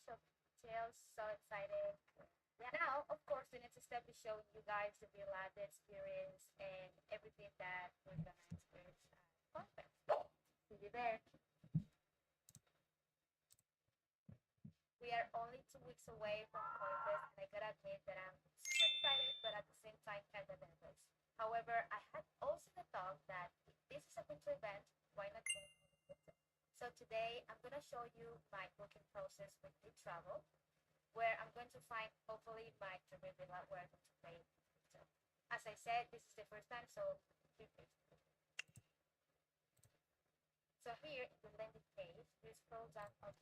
So so excited. Yeah. Now, of course, the next step is showing you guys the real life experience and everything that we're gonna experience at conference. See you there. We are only 2 weeks away from conference, and I gotta admit that I'm super excited, but at the same time kind of nervous. However, I had also the thought that if this is a winter event, why not go for the winter? So today I'm gonna show you my booking process with the travel, where I'm going to find hopefully my TRVL where I'm going to pay. So, as I said, this is the first time, so be patient. So here in the landing page, you scroll down a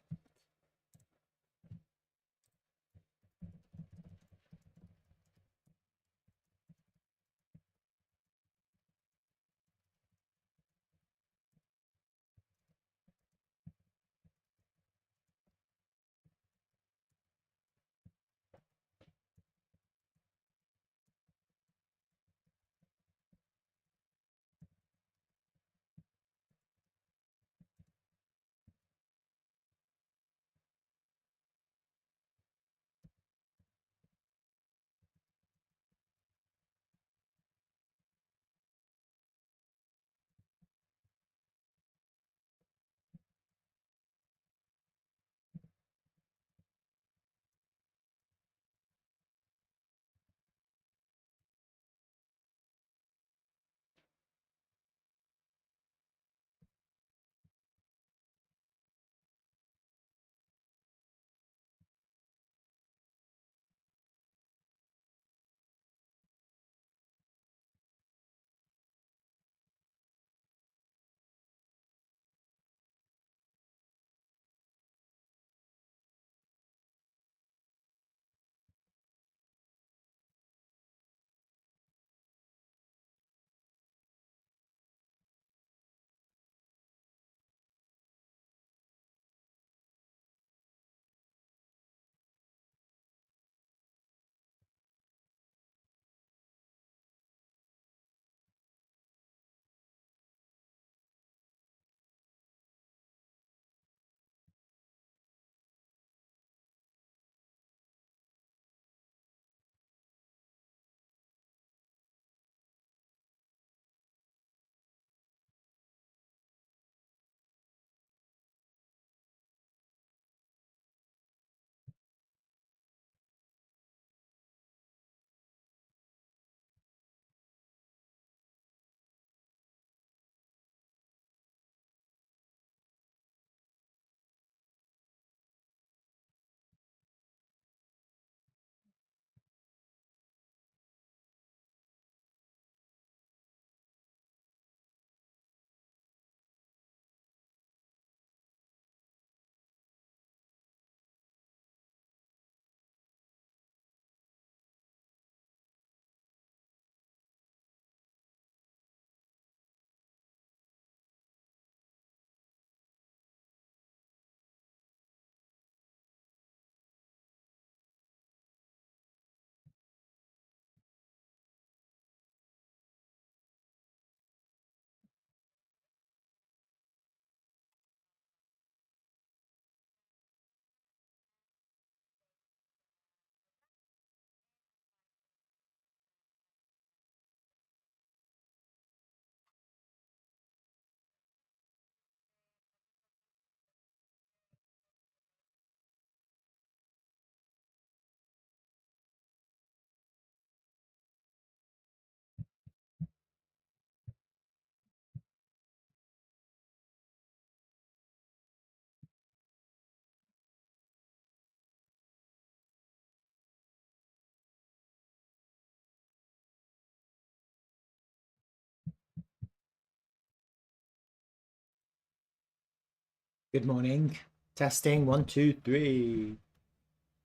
Good morning. Testing one, two, three.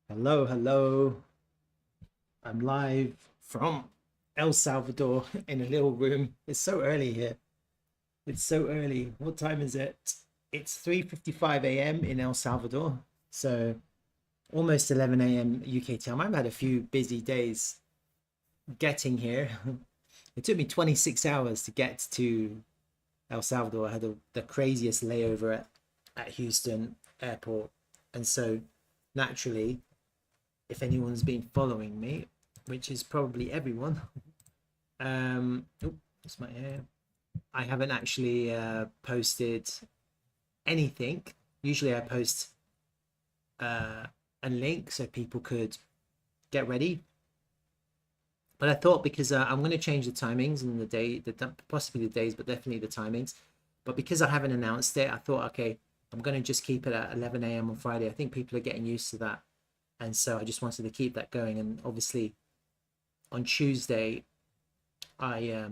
Hello, hello. I'm live from El Salvador in a little room. It's so early here. It's so early. What time is it? It's 3:55 a.m. in El Salvador. So almost 11 a.m. UK time. I've had a few busy days getting here. It took me 26 hours to get to El Salvador. I had the craziest layover at Houston airport. And so naturally, if anyone's been following me, which is probably everyone, oh, that's my hair. I haven't actually posted anything. Usually I post a link so people could get ready. But I thought because I'm going to change the timings and the day, possibly the days, but definitely the timings. But because I haven't announced it, I thought, okay, I'm going to just keep it at 11 a.m. on Friday. I think people are getting used to that. And so I just wanted to keep that going. And obviously on Tuesday, I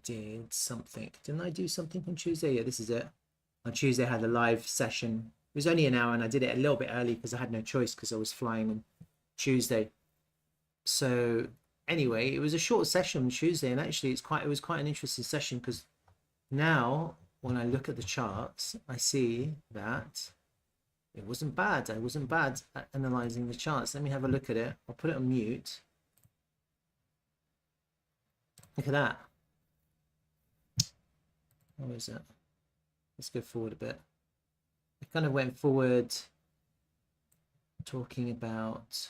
did something. Didn't I do something on Tuesday? Yeah, this is it. On Tuesday, I had a live session. It was only an hour, and I did it a little bit early because I had no choice because I was flying on Tuesday. So anyway, it was a short session on Tuesday, and actually it was quite an interesting session because now when I look at the charts, I see that it wasn't bad. I wasn't bad at analyzing the charts. Let me have a look at it. I'll put it on mute. Look at that. What is it? Let's go forward a bit. I kind of went forward talking about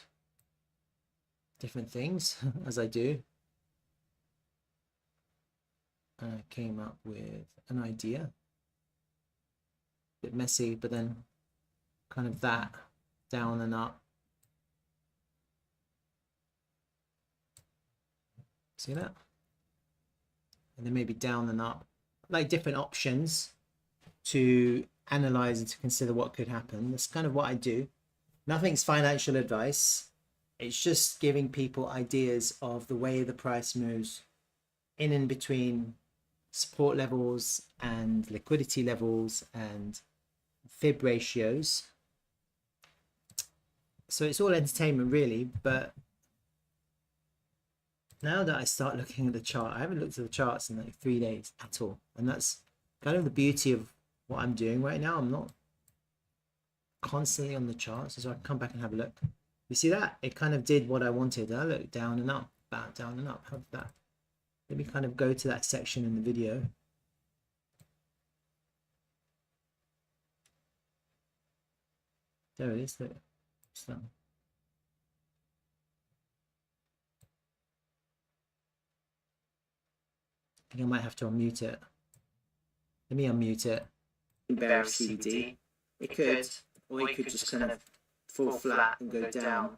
different things as I do. And I came up with an idea. A bit messy, but then kind of that down and up. See that? And then maybe down and up, like different options to analyze and to consider what could happen. That's kind of what I do. Nothing's financial advice. It's just giving people ideas of the way the price moves in and between support levels and liquidity levels and fib ratios. So it's all entertainment really, but now that I start looking at the chart, I haven't looked at the charts in like 3 days at all. And that's kind of the beauty of what I'm doing right now. I'm not constantly on the charts, so I can come back and have a look. You see that? It kind of did what I wanted. I looked down and up, back, down and up. How did that? Let me kind of go to that section in the video. There it is. Look. So, I think I might have to unmute it. Let me unmute it. Bear CBD. It could, or it could just kind of fall flat and go down,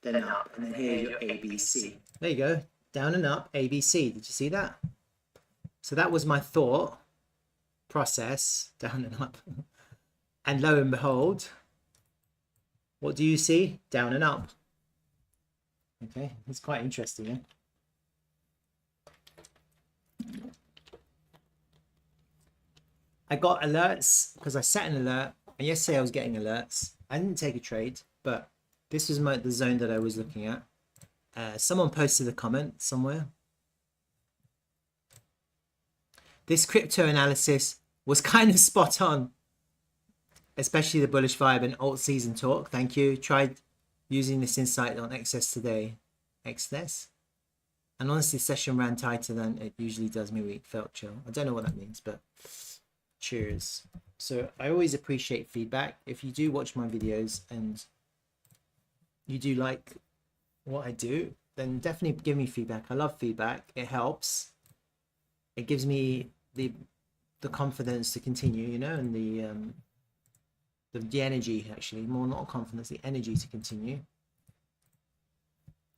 then up, and then here your ABC. There you go, down and up, ABC. Did you see that? So that was my thought process, down and up. And lo and behold, what do you see? Down and up. Okay, it's quite interesting, yeah? I got alerts because I set an alert, and yesterday I was getting alerts. I didn't take a trade, but this was the zone that I was looking at. Someone posted a comment somewhere. This crypto analysis was kind of spot on, especially the bullish vibe and alt season talk. Thank you. Tried using this insight on excess today. Excess. And honestly, session ran tighter than it usually does. Maybe it felt chill. I don't know what that means, but cheers. So I always appreciate feedback. If you do watch my videos and you do like what I do, then definitely give me feedback. I love feedback. It helps. It gives me the confidence to continue, you know, and the energy, actually, more not confidence, the energy to continue.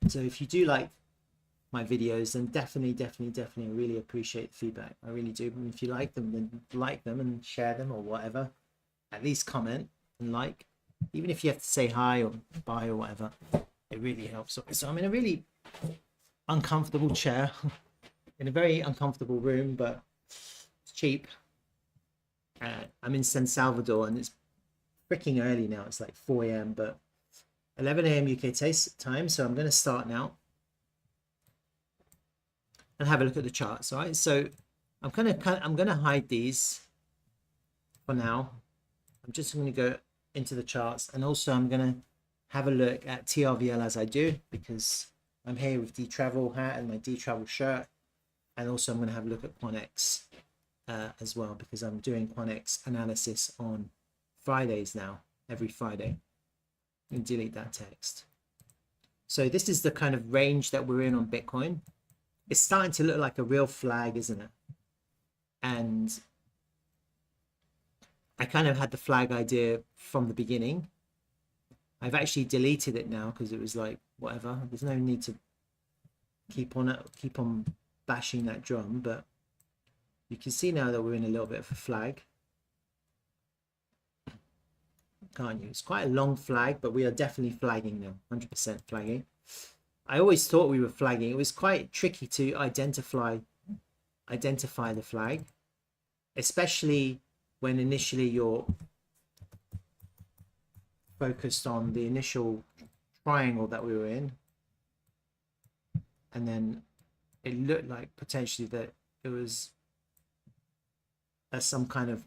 So if you do like my videos, then definitely I really appreciate the feedback. I really do. And if you like them, then like them and share them or whatever. At least comment and like, even if you have to say hi or bye or whatever, it really helps. So I'm in a really uncomfortable chair in a very uncomfortable room, but it's cheap. I'm in San Salvador and it's freaking early now. It's like 4 a.m. but 11 a.m. UK time. So I'm going to start now and have a look at the charts. All right. So I'm going to hide these for now. I'm just going to go into the charts, and also I'm going to have a look at TRVL as I do, because I'm here with the travel hat and my travel shirt. And also I'm going to have a look at QANX as well, because I'm doing QANX analysis on Fridays now, every Friday. And delete that text. So this is the kind of range that we're in on Bitcoin. It's starting to look like a real flag, isn't it? And I kind of had the flag idea from the beginning. I've actually deleted it now because it was like, whatever, there's no need to keep on bashing that drum. But you can see now that we're in a little bit of a flag, can't you? It's quite a long flag, but we are definitely flagging now, 100% flagging. I always thought we were flagging. It was quite tricky to identify the flag, especially when initially you're focused on the initial triangle that we were in, and then it looked like potentially that it was some kind of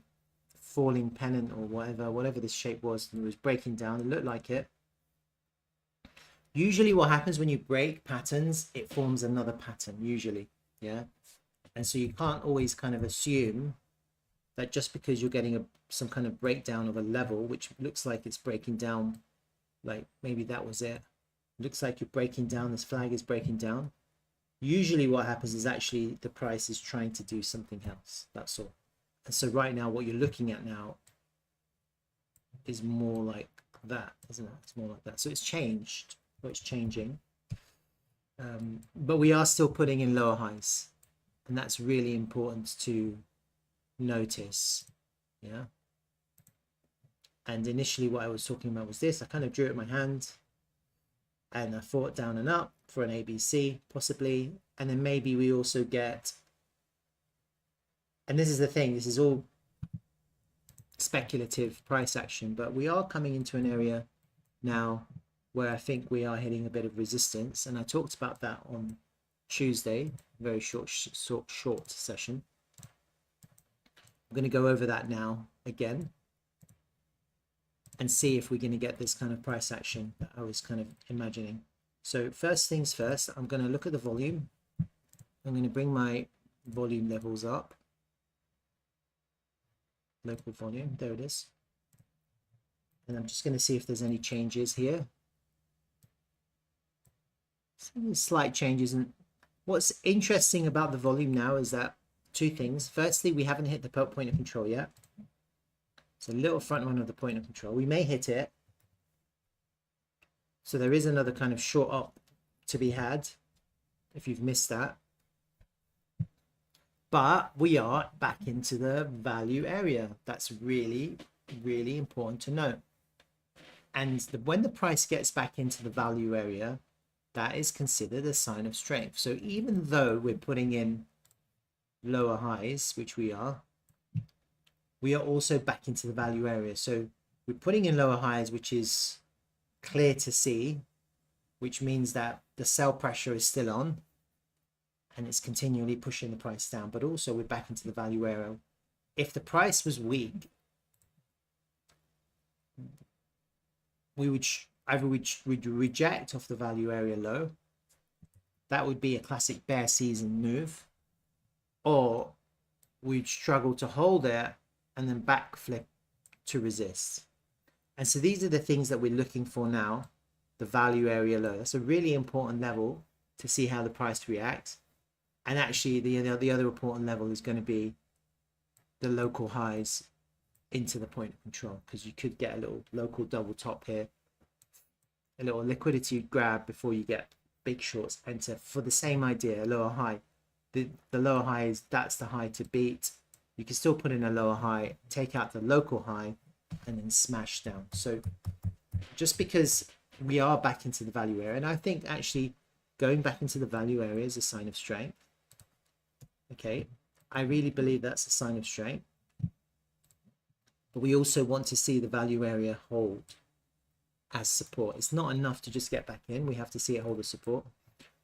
falling pennant or whatever this shape was, and it was breaking down. It looked like it. Usually what happens when you break patterns, it forms another pattern usually, yeah. And so you can't always kind of assume that just because you're getting some kind of breakdown of a level, which looks like it's breaking down, like maybe that was it. Looks like you're breaking down, this flag is breaking down. Usually what happens is actually the price is trying to do something else, that's all. And so right now what you're looking at now is more like that, isn't it? It's more like that. So it's changed, or it's changing. But we are still putting in lower highs. And that's really important to notice, yeah. And initially what I was talking about was this. I kind of drew it in my hand and I thought down and up for an ABC possibly, and then maybe we also get, and this is the thing, this is all speculative price action, but we are coming into an area now where I think we are hitting a bit of resistance, and I talked about that on Tuesday, very short session. I'm going to go over that now again and see if we're going to get this kind of price action that I was kind of imagining. So first things first, I'm going to look at the volume. I'm going to bring my volume levels up. Local volume, there it is. And I'm just going to see if there's any changes here. Some slight changes. And what's interesting about the volume now is that two things. Firstly, we haven't hit the point of control yet. It's a little front run of the point of control. We may hit it. So there is another kind of short up to be had if you've missed that. But we are back into the value area. That's really, really important to note. And when the price gets back into the value area, that is considered a sign of strength. So even though we're putting in lower highs, which we are also back into the value area. So we're putting in lower highs, which is clear to see, which means that the sell pressure is still on and it's continually pushing the price down, but also we're back into the value area. If the price was weak, we would either we'd reject off the value area low. That would be a classic bear season move, or we'd struggle to hold it and then backflip to resist. And so these are the things that we're looking for now. The value area low, that's a really important level to see how the price reacts. And actually the other important level is going to be the local highs into the point of control, because you could get a little local double top here, a little liquidity grab before you get big shorts enter for the same idea, a lower high. The lower high is, that's the high to beat. You can still put in a lower high, take out the local high, and then smash down. So just because we are back into the value area, and I think actually going back into the value area is a sign of strength. Okay, I really believe that's a sign of strength. But we also want to see the value area hold as support. It's not enough to just get back in. We have to see it hold the support.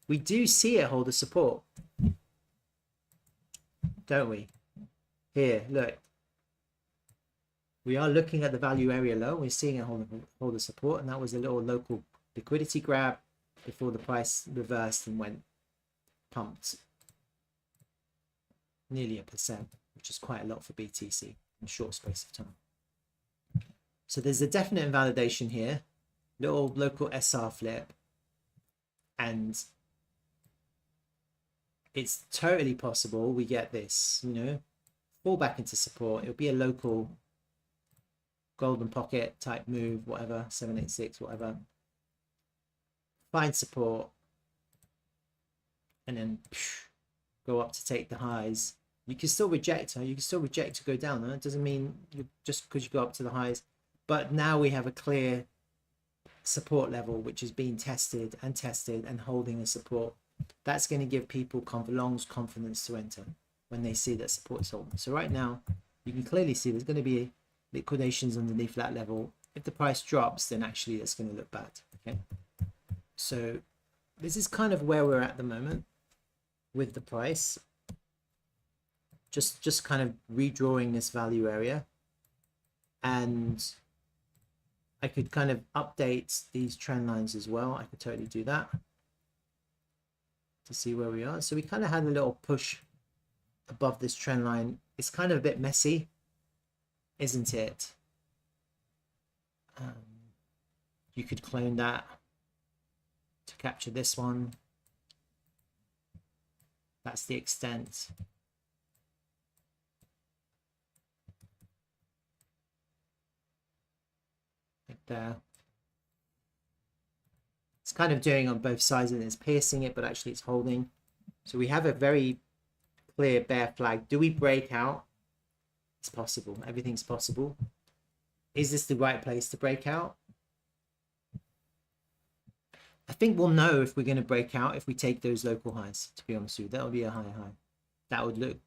We do see it hold the support, don't we? Here, look. We are looking at the value area low. We're seeing it hold the support, and that was a little local liquidity grab before the price reversed and went pumped nearly 1%, which is quite a lot for BTC in a short space of time. So there's a definite invalidation here, little local SR flip, and it's totally possible we get this, you know, fall back into support. It'll be a local golden pocket type move, whatever, 786, whatever. Find support, and then go up to take the highs. You can still reject her. You can still reject to go down. That doesn't mean you just because you go up to the highs. But now we have a clear support level which is being tested and holding a support. That's going to give people longs confidence to enter when they see that support is holding. So right now you can clearly see there's going to be liquidations underneath that level. If the price drops, then actually that's going to look bad. Okay, so this is kind of where we're at the moment with the price. Just kind of redrawing this value area, and I could kind of update these trend lines as well. I could totally do that to see where we are. So we kind of had a little push above this trend line. It's kind of a bit messy, isn't it? You could clone that to capture this one. That's the extent. Like there. It's kind of doing on both sides and it's piercing it, but actually it's holding. So we have a very clear bear flag. Do we break out? It's possible. Everything's possible. Is this the right place to break out? I think we'll know if we're going to break out if we take those local highs, to be honest with you. That would be a high. That would look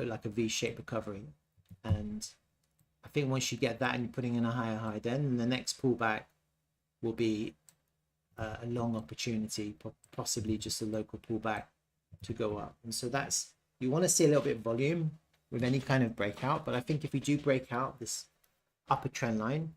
like a V-shaped recovery. And I think once you get that and you're putting in a higher high, then the next pullback will be a long opportunity, possibly just a local pullback to go up. And so that's, you want to see a little bit of volume with any kind of breakout. But I think if we do break out this upper trend line,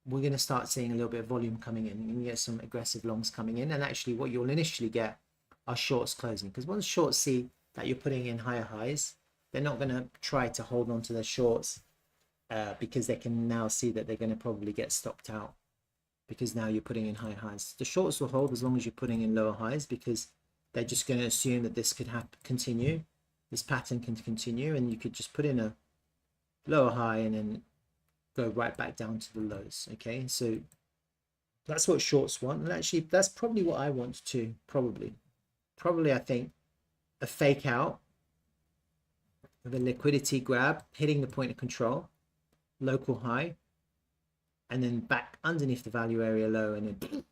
we're going to start seeing a little bit of volume coming in. You can get some aggressive longs coming in, and actually what you'll initially get are shorts closing, because once shorts see that you're putting in higher highs, they're not going to try to hold on to their shorts because they can now see that they're going to probably get stopped out, because now you're putting in higher highs. The shorts will hold as long as you're putting in lower highs, because they're just going to assume that this could continue, this pattern can continue, and you could just put in a lower high and then go right back down to the lows. Okay, so that's what shorts want, and actually that's probably what I want too. Probably I think a fake out with a liquidity grab, hitting the point of control, local high, and then back underneath the value area low, and then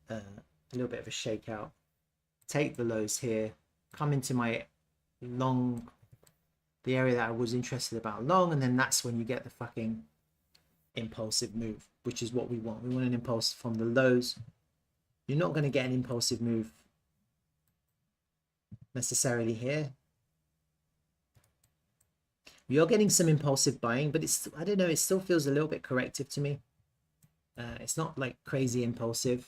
a little bit of a shakeout, take the lows here, come into my long, the area that I was interested about long, and then that's when you get the fucking impulsive move, which is what we want. We want an impulse from the lows. You're not going to get an impulsive move necessarily here. You're getting some impulsive buying, but it's, I don't know, it still feels a little bit corrective to me. It's not like crazy impulsive.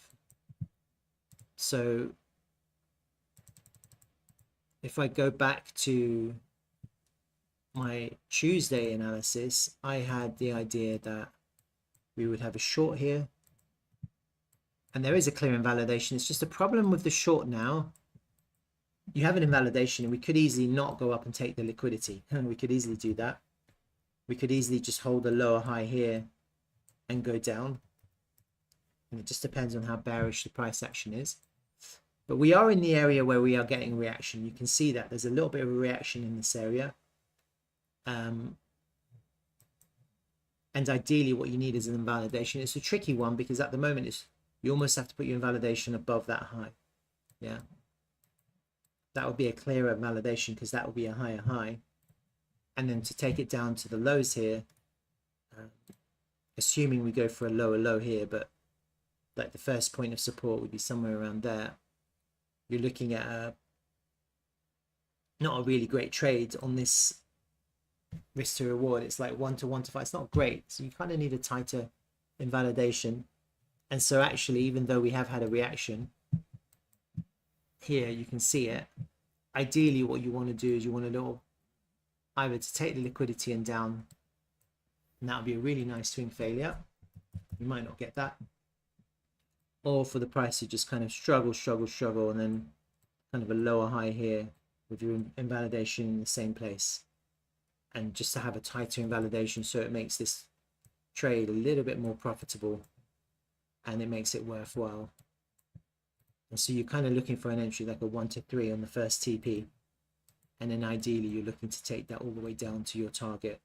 So if I go back to my Tuesday analysis, I had the idea that we would have a short here, and there is a clear invalidation. It's just a problem with the short now. You have an invalidation, and we could easily not go up and take the liquidity. We could easily do that. We could easily just hold a lower high here and go down, and it just depends on how bearish the price action is. But we are in the area where we are getting a reaction. You can see that there's a little bit of a reaction in this area. And ideally what you need is an invalidation. It's a tricky one because at the moment it's, you almost have to put your invalidation above that high. Yeah, that would be a clearer validation because that would be a higher high. And then to take it down to the lows here, assuming we go for a lower low here, but like the first point of support would be somewhere around there, you're looking at not a really great trade on this risk to reward. It's like 1 to 1 to 5. It's not great, so you kind of need a tighter invalidation. And so actually, even though we have had a reaction here, you can see it, ideally what you want to do is you want a little, either to take the liquidity and down And that would be a really nice swing failure. You might not get that. Or for the price to just kind of struggle, and then kind of a lower high here with your invalidation in the same place. And just to have a tighter invalidation so it makes this trade a little bit more profitable and it makes it worthwhile. And so you're kind of looking for an entry like a 1 to 3 on the first TP. And then ideally you're looking to take that all the way down to your target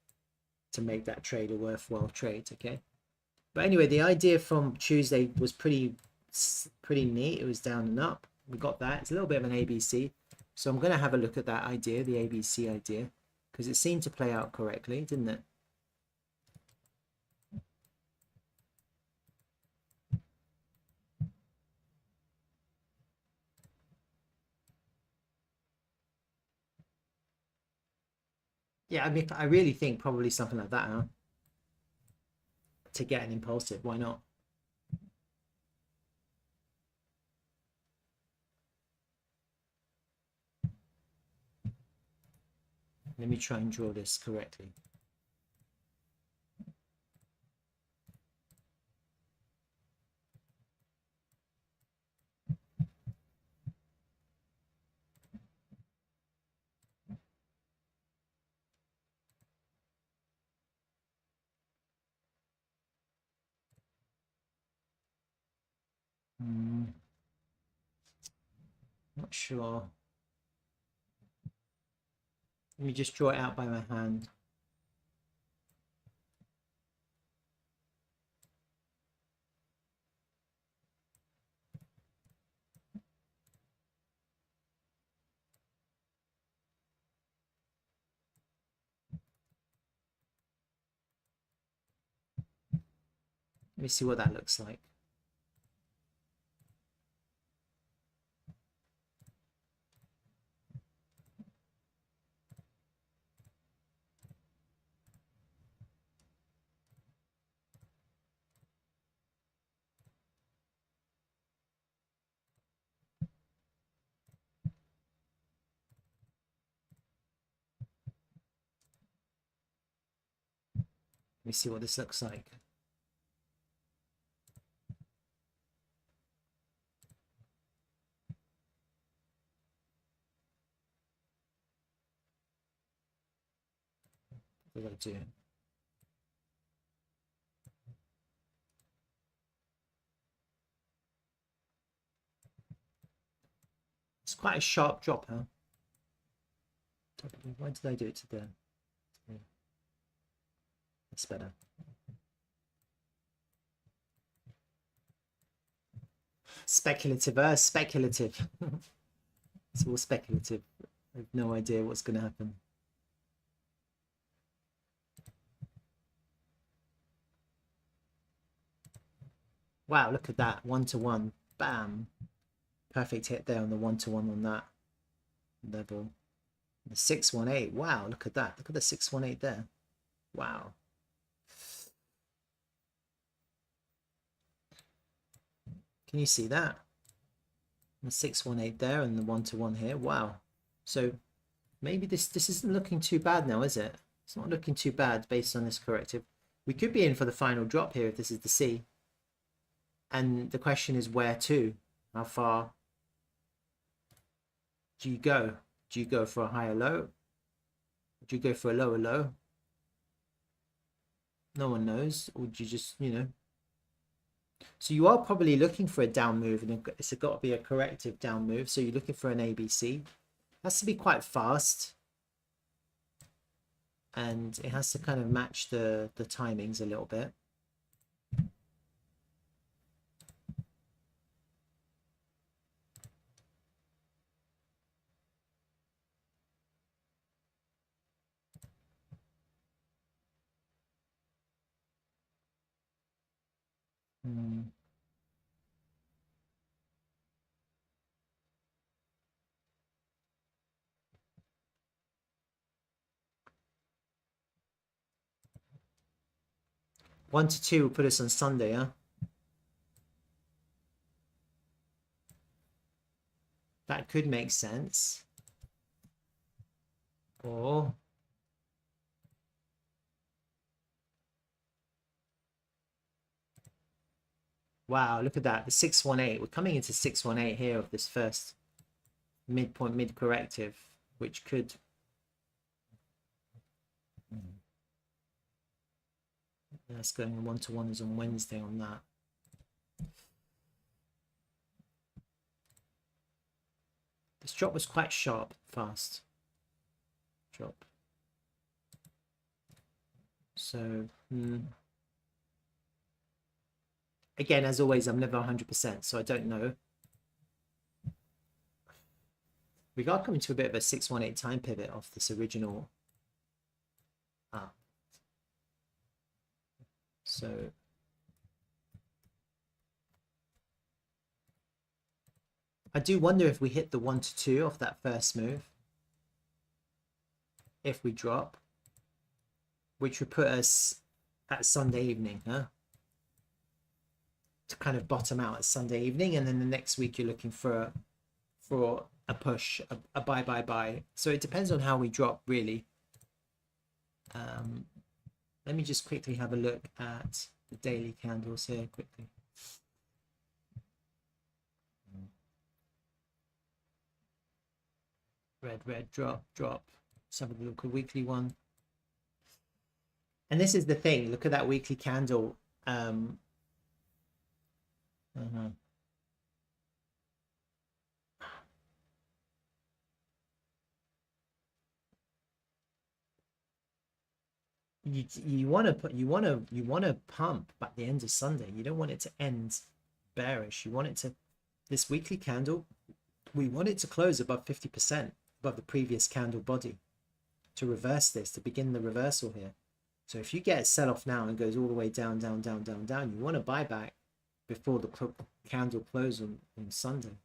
to make that trade a worthwhile trade, okay? But anyway, the idea from Tuesday was pretty neat. It was down and up. We got that. It's a little bit of an ABC. So I'm going to have a look at that idea, the ABC idea, because it seemed to play out correctly, didn't it? Yeah, I mean, I really think probably something like that, huh? To get an impulsive, why not? Let me try and draw this correctly. Not sure. Let me just draw it out by my hand. Let me see what that looks like. Let me see what this looks like. What do I do? It's quite a sharp drop, huh? Why did I do it to the... That's better. Speculative, speculative. It's all speculative. I have no idea what's going to happen. Wow, look at that. 1 to 1. Bam. Perfect hit there on the 1 to 1 on that level. The 618. Wow, look at that. Look at the 618 there. Wow. Can you see that? The 618 there and the 1 to 1 here. Wow. So maybe this isn't looking too bad now, is it? It's not looking too bad based on this corrective. We could be in for the final drop here if this is the C. And the question is where to? How far do you go? Do you go for a higher low? Do you go for a lower low? No one knows. Or do you just, you know? So you are probably looking for a down move, and it's got to be a corrective down move. So you're looking for an ABC. It has to be quite fast. And it has to kind of match the timings a little bit. Hmm. One to two will put us on Sunday, huh? That could make sense. Or Wow, look at that. The 618. We're coming into 618 here of this first midpoint, mid corrective, which could. That's going 1-to-1s on Wednesday on that. This drop was quite sharp, fast drop. So, again, as always, I'm never 100%, so I don't know. We are coming to a bit of a 618 time pivot off this original up. So I do wonder if we hit the 1-to-2 off that first move, if we drop, which would put us at Sunday evening, huh? To kind of bottom out at Sunday evening, and then the next week you're looking for a push, a buy. So it depends on how we drop, really. Let me just quickly have a look at the daily candles here quickly. Red, drop. Let's have a look at a weekly one. And this is the thing. Look at that weekly candle. You want to pump at the end of Sunday. You don't want it to end bearish. You want it to, this weekly candle, we want it to close above 50% above the previous candle body to reverse this, to begin the reversal here. So if you get a sell-off now and goes all the way down, you want to buy back before the candle close on Sunday.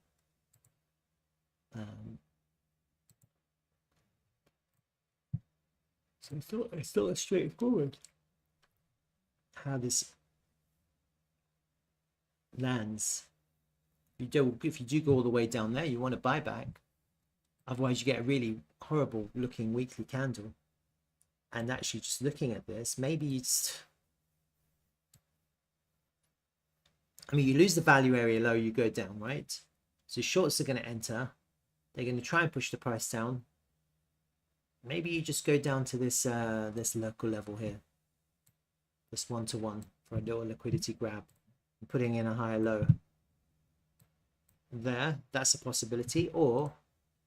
So it's still a straightforward how this lands. If you do go all the way down there, you want to buy back. Otherwise, you get a really horrible looking weekly candle. And actually, just looking at this, maybe it's. I mean, you lose the value area low, you go down, right? So shorts are going to enter. They're going to try and push the price down. Maybe you just go down to this this local level here, this 1-to-1 for a little liquidity grab, and putting in a higher low. There, that's a possibility. Or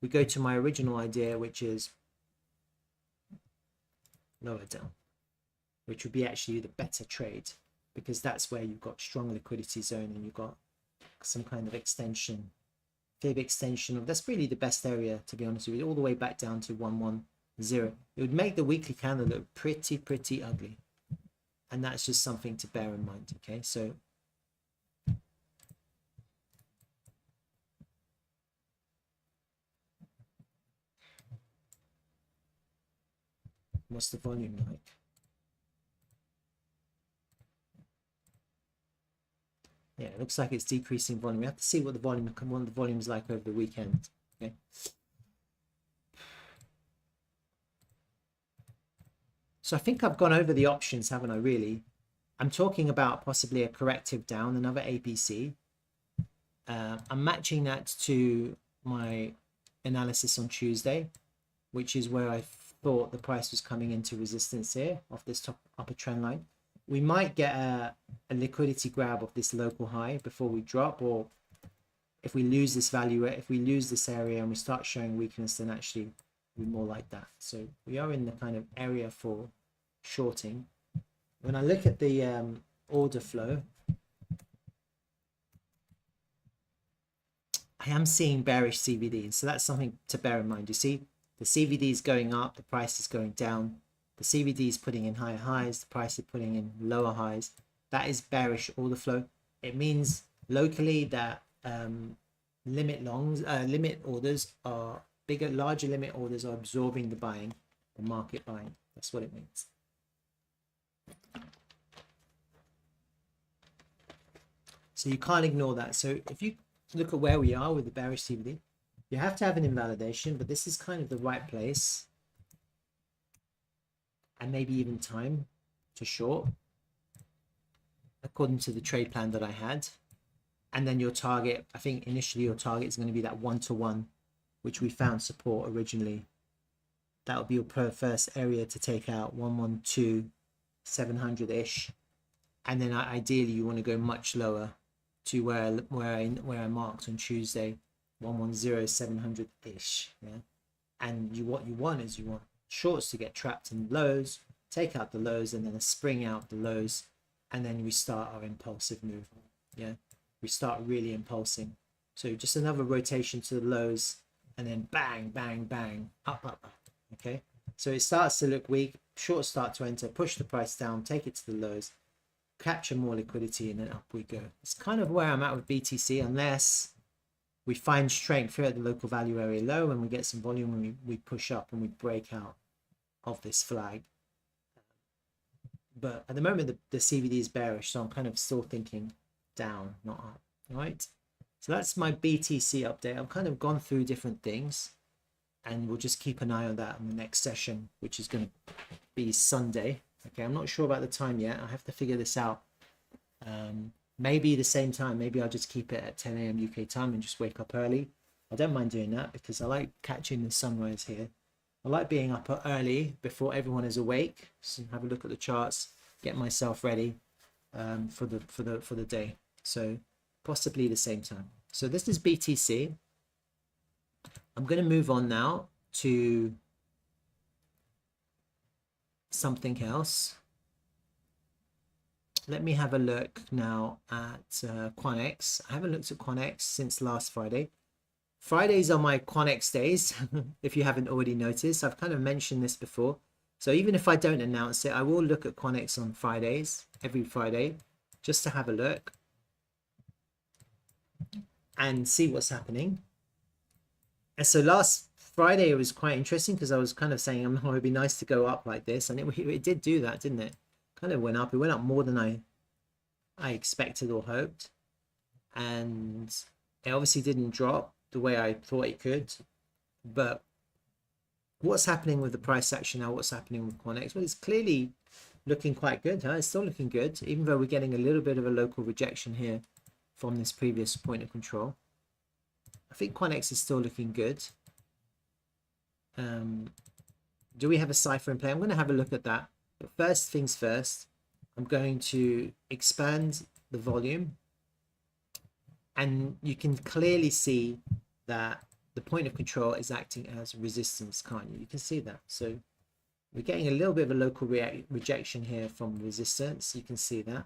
we go to my original idea, which is lower down, which would be actually the better trade, because that's where you've got strong liquidity zone and you've got some kind of extension, fib extension. That's really the best area, to be honest with you, all the way back down to 110. It would make the weekly candle look pretty ugly, and that's just something to bear in mind. Okay, so what's the volume like? Yeah, it looks like it's decreasing volume. We have to see what the volume's like over the weekend. Okay. So I think I've gone over the options, haven't I, really? I'm talking about possibly a corrective down, another APC. I'm matching that to my analysis on Tuesday, which is where I thought the price was coming into resistance here off this top upper trend line. We might get a liquidity grab of this local high before we drop, or if we lose this value, if we lose this area and we start showing weakness, then actually we're more like that. So we are in the kind of area for shorting. When I look at the order flow, I am seeing bearish CVD, so that's something to bear in mind. You see, the CVD is going up, the price is going down. The CVD is putting in higher highs, the price is putting in lower highs. That is bearish order flow. It means locally that limit orders are bigger, larger limit orders are absorbing the buying, the market buying. That's what it means. So you can't ignore that. So if you look at where we are with the bearish CVD, you have to have an invalidation, but this is kind of the right place, and maybe even time to short according to the trade plan that I had. And then your target, I think initially your target is going to be that 1-to-1, which we found support originally. That would be your first area to take out, 112, 700-ish. And then ideally you want to go much lower to where I marked on Tuesday, 110, 700-ish. Yeah. And what you want is you want shorts to get trapped in lows, take out the lows, and then a spring out the lows, and then we start our impulsive move. Yeah, we start really impulsing. So just another rotation to the lows, and then bang, bang, bang, up, up, up. Okay, so it starts to look weak. Shorts start to enter, push the price down, take it to the lows, capture more liquidity, and then up we go. It's kind of where I'm at with BTC, unless we find strength here at the local value area low and we get some volume and we push up and we break out of this flag. But at the moment, the CVD is bearish, so I'm kind of still thinking down, not up. All right. So that's my BTC update. I've kind of gone through different things, and we'll just keep an eye on that in the next session, which is going to be Sunday. Okay, I'm not sure about the time yet. I have to figure this out. Maybe the same time. Maybe I'll just keep it at 10 a.m. UK time and just wake up early. I don't mind doing that because I like catching the sunrise here. I like being up early before everyone is awake. So have a look at the charts, get myself ready for the day. So possibly the same time. So this is BTC. I'm going to move on now to something else. Let me have a look now at QANX. I haven't looked at QANX since last Friday. Fridays are my QANX days, if you haven't already noticed. I've kind of mentioned this before. So even if I don't announce it, I will look at QANX on Fridays, every Friday, just to have a look and see what's happening. And so last Friday, it was quite interesting because I was kind of saying, oh, it would be nice to go up like this. And it did do that, didn't it? Kind of went up. It went up more than I expected or hoped. And it obviously didn't drop the way I thought it could. But what's happening with the price action now? What's happening with QANX? Well, it's clearly looking quite good. Huh? It's still looking good, even though we're getting a little bit of a local rejection here from this previous point of control. I think QANX is still looking good. Do we have a cipher in play? I'm going to have a look at that. But first things first, I'm going to expand the volume. And you can clearly see that the point of control is acting as resistance, can't you? You can see that. So we're getting a little bit of a local rejection here from resistance. You can see that.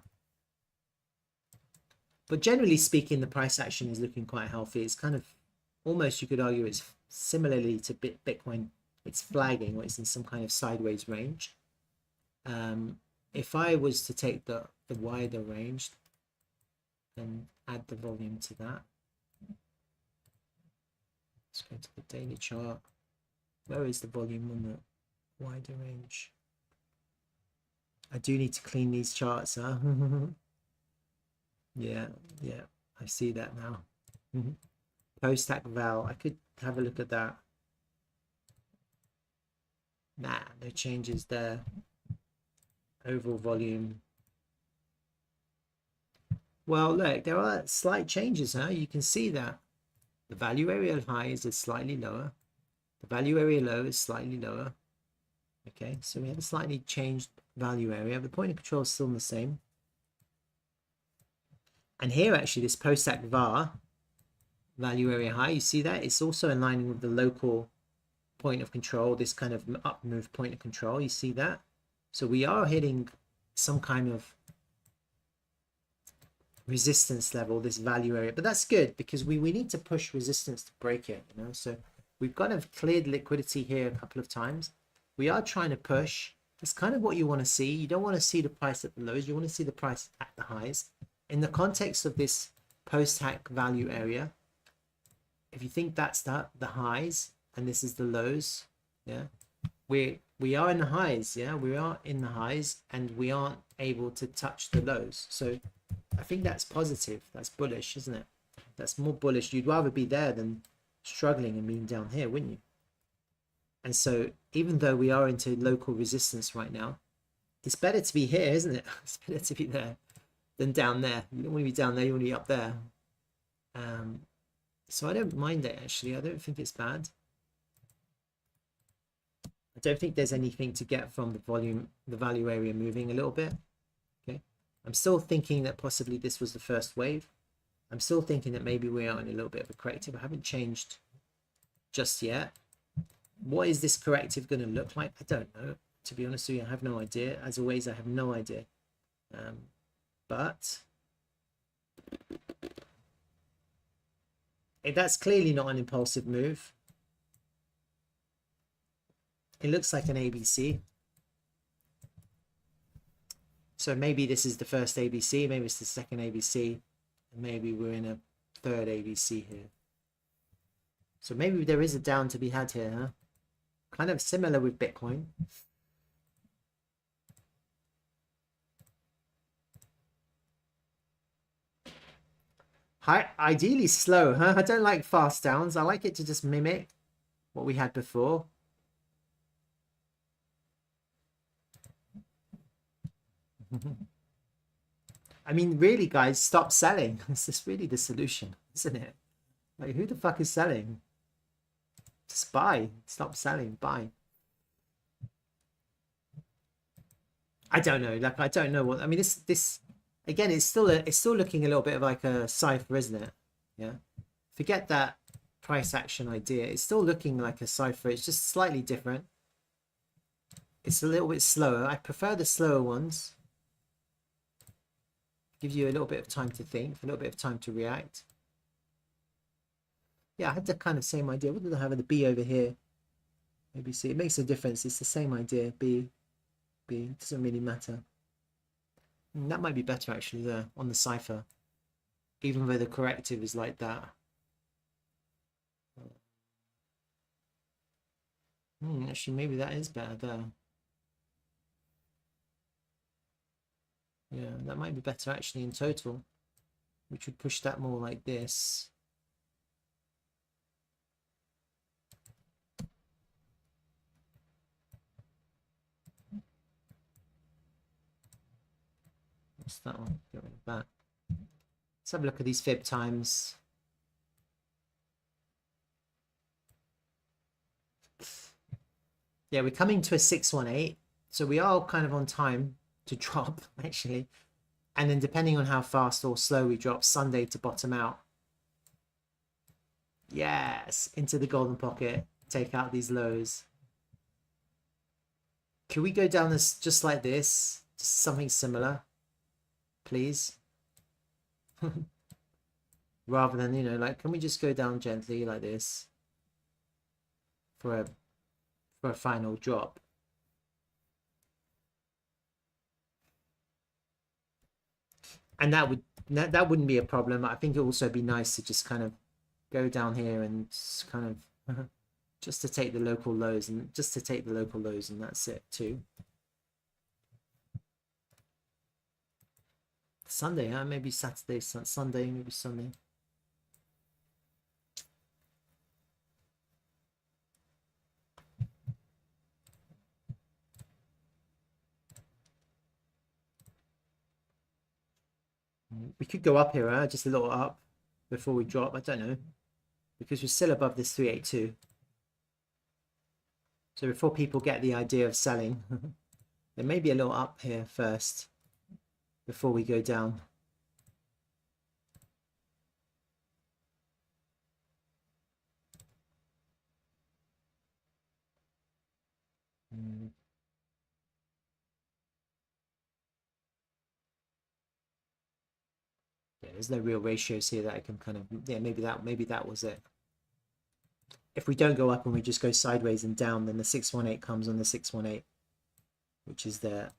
But generally speaking, the price action is looking quite healthy. It's kind of almost, you could argue, it's similarly to Bitcoin. It's flagging, or it's in some kind of sideways range. If I was to take the wider range and add the volume to that, let's go to the daily chart. Where is the volume on the wider range? I do need to clean these charts, huh? yeah, I see that now. Post-hack val, I could have a look at that. Nah, no changes there. Overall volume. Well, look, there are slight changes, huh? You can see that the value area high is slightly lower. The value area low is slightly lower. Okay, so we have a slightly changed value area. The point of control is still the same. And here, actually, this post-hack VAR, value area high, you see that? It's also in line with the local point of control, this kind of up move point of control. You see that? So we are hitting some kind of resistance level, this value area, but that's good because we need to push resistance to break it, you know. So we've kind of cleared liquidity here a couple of times. We are trying to push. That's kind of what you want to see. You don't want to see the price at the lows, you want to see the price at the highs. In the context of this post-hack value area, if you think that's the highs and this is the lows, yeah, we are in the highs, yeah, we are in the highs and we aren't able to touch the lows. So I think that's positive. That's bullish, isn't it? That's more bullish. You'd rather be there than struggling and being down here, wouldn't you? And so even though we are into local resistance right now, it's better to be here, isn't it? It's better to be there than down there. You don't want to be down there, you want to be up there. So I don't mind it actually. I don't think it's bad. I don't think there's anything to get from the value area moving a little bit. Okay. I'm still thinking that possibly this was the first wave. I'm still thinking that maybe we are in a little bit of a corrective. I haven't changed just yet. What is this corrective going to look like? I don't know. To be honest with you, I have no idea. As always, I have no idea. But that's clearly not an impulsive move. It looks like an ABC. So maybe this is the first ABC, maybe it's the second ABC, and maybe we're in a third ABC here. So maybe there is a down to be had here, huh? Kind of similar with Bitcoin. Ideally slow, huh? I don't like fast downs. I like it to just mimic what we had before. I mean, really, guys, stop selling. This is really the solution, isn't it? Like, who the fuck is selling? Just buy. Stop selling. Buy. I don't know. Like, I don't know what. I mean, this again. It's still looking a little bit like a cipher, isn't it? Yeah. Forget that price action idea. It's still looking like a cipher. It's just slightly different. It's a little bit slower. I prefer the slower ones. Gives you a little bit of time to think, a little bit of time to react. Yeah, I had the kind of same idea. What did I have in the B over here? Maybe C. It makes a difference. It's the same idea. B. It doesn't really matter. That might be better actually there on the cipher. Even though the corrective is like that. Actually, maybe that is better there. Yeah, that might be better actually in total. Which would push that more like this. What's that one? Get rid of that. Let's have a look at these fib times. Yeah, we're coming to a 618. So we are kind of on time to drop, actually. And then depending on how fast or slow we drop, Sunday to bottom out. Yes, into the golden pocket. Take out these lows. Can we go down this just like this? Just something similar, please? Rather than, you know, like, can we just go down gently like this for a final drop? And that wouldn't be a problem. I think it would also be nice to just kind of go down here and kind of just to take the local lows and that's it too. Sunday, huh? Maybe Saturday, Sunday, maybe Sunday. We could go up here, huh? Just a little up before we drop. I don't know, because we're still above this 382. So before people get the idea of selling, there may be a little up here first before we go down. Yeah, there's no real ratios here that I can kind of, yeah, maybe that was it. If we don't go up and we just go sideways and down, then the 618 comes on the 618, which is there.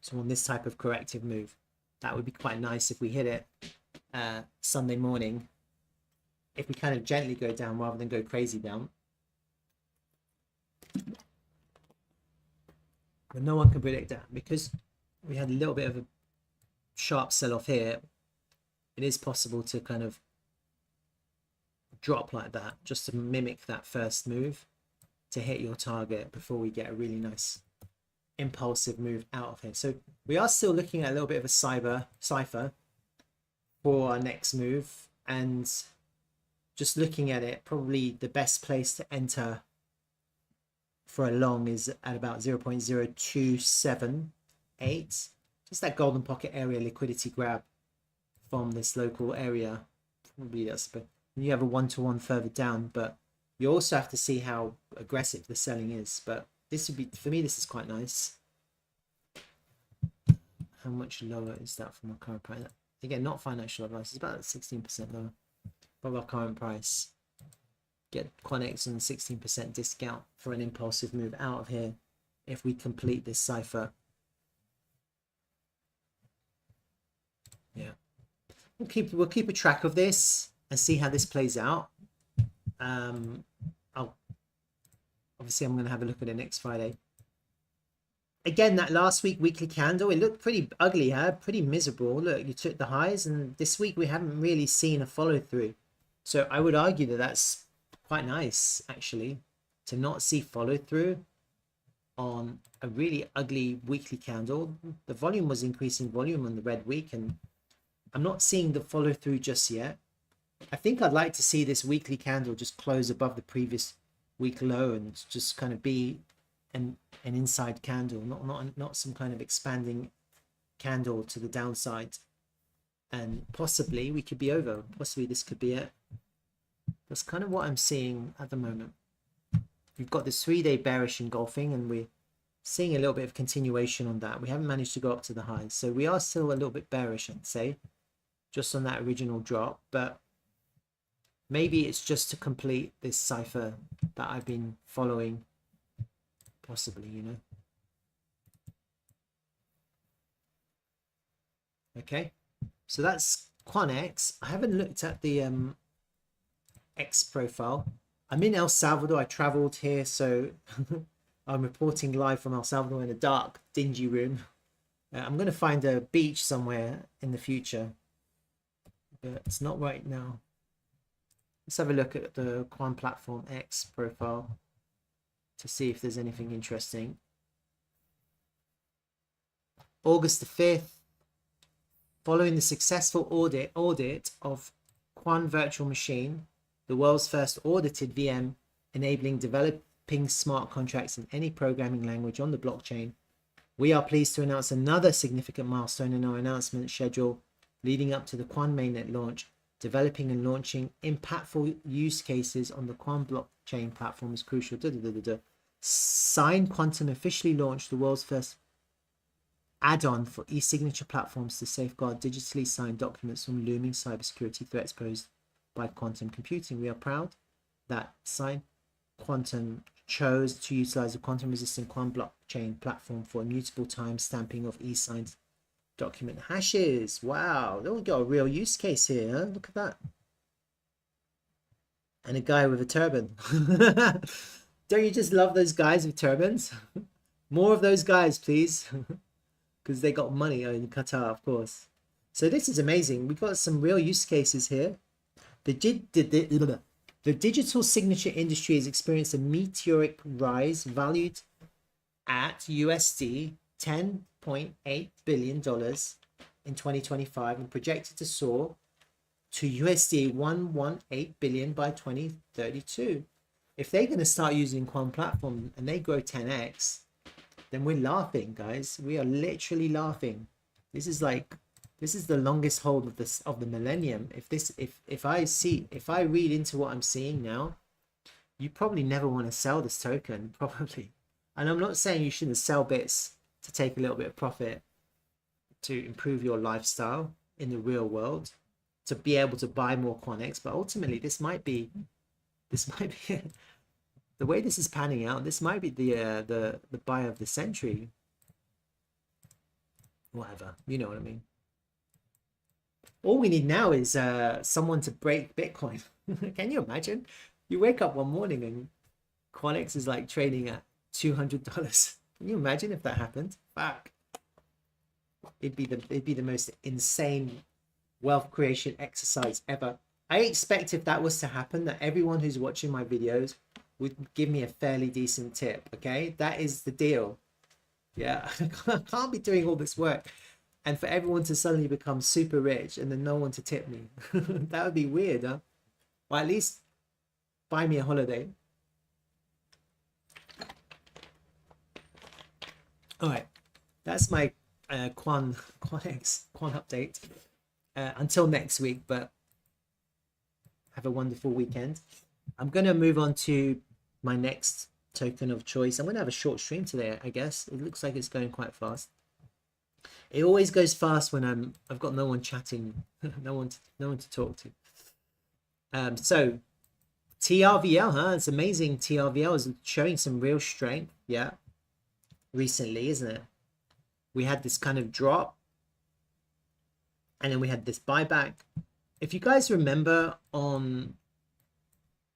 So on this type of corrective move, that would be quite nice if we hit it Sunday morning. If we kind of gently go down rather than go crazy down. But no one can predict that because we had a little bit of a sharp sell-off here. It is possible to kind of drop like that just to mimic that first move to hit your target before we get a really nice impulsive move out of here. So we are still looking at a little bit of a cipher. for our next move, and just looking at it, probably the best place to enter for a long is at about 0.0278. Just that golden pocket area liquidity grab from this local area. Probably that's, but you have a one-to-one further down, but you also have to see how aggressive the selling is. But this would be, for me, this is quite nice. How much lower is that from our current price? Again, not financial advice. It's about 16% lower from our current price. Get QANX on 16% discount for an impulsive move out of here if we complete this cipher. Yeah, we'll keep a track of this and see how this plays out. Obviously I'm going to have a look at it next Friday. Again, that last week weekly candle, it looked pretty ugly, huh? Pretty miserable. Look, you took the highs, and this week we haven't really seen a follow through. So I would argue that that's quite nice, actually, to not see follow through on a really ugly weekly candle. The volume was increasing volume on the red week, and I'm not seeing the follow through just yet. I think I'd like to see this weekly candle just close above the previous week low and just kind of be an inside candle, not some kind of expanding candle to the downside, and possibly we could be over. Possibly this could be it. That's kind of what I'm seeing at the moment. We've got this 3-day bearish engulfing, and we're seeing a little bit of continuation on that. We haven't managed to go up to the highs, so we are still a little bit bearish, I'd say, just on that original drop. But maybe it's just to complete this cipher that I've been following, possibly, you know. Okay, so that's QANX. I haven't looked at the X profile. I'm in El Salvador. I traveled here, so I'm reporting live from El Salvador in a dark, dingy room. I'm going to find a beach somewhere in the future, but it's not right now. Let's have a look at the Quan Platform X profile to see if there's anything interesting. August the 5th, following the successful audit of Quan Virtual Machine, the world's first audited VM enabling developing smart contracts in any programming language on the blockchain, we are pleased to announce another significant milestone in our announcement schedule leading up to the Quan mainnet launch. Developing and launching impactful use cases on the Quan blockchain platform is crucial. Sign Quantum officially launched the world's first add-on for e-signature platforms to safeguard digitally signed documents from looming cybersecurity threats posed by quantum computing. We are proud that Sign Quantum chose to utilize the quantum-resistant Quan blockchain platform for immutable time stamping of e-signed document hashes. Wow, we got a real use case here, huh? Look at that. And a guy with a turban. Don't you just love those guys with turbans? More of those guys, please. Because they got money in Qatar, of course. So this is amazing. We've got some real use cases here. The digital signature industry has experienced a meteoric rise valued at USD $10.8 billion in 2025 and projected to soar to USD 118 billion by 2032. If they're going to start using Quan platform and they grow 10x, then we're laughing, guys. We are literally laughing. This is the longest hold of the millennium. If I read into what I'm seeing now, you probably never want to sell this token, probably. And I'm not saying you shouldn't sell bits to take a little bit of profit to improve your lifestyle in the real world, to be able to buy more QANX, but ultimately this might be the way this is panning out. This might be the buy of the century. Whatever, you know what I mean. All we need now is someone to break Bitcoin. Can you imagine? You wake up one morning and QANX is like trading at $200. Can you imagine if that happened? Fuck. It'd be the most insane wealth creation exercise ever. I expect if that was to happen, that everyone who's watching my videos would give me a fairly decent tip. Okay, that is the deal. Yeah, I can't be doing all this work and for everyone to suddenly become super rich and then no one to tip me. That would be weird, huh? Or at least buy me a holiday. All right, that's my QANX update. Until next week, but have a wonderful weekend. I'm going to move on to my next token of choice. I'm going to have a short stream today, I guess. It looks like it's going quite fast. It always goes fast when I've got no one chatting, no one to talk to. So TRVL, huh? It's amazing. TRVL is showing some real strength, yeah, recently, isn't it? We had this kind of drop, and then we had this buyback. If you guys remember, on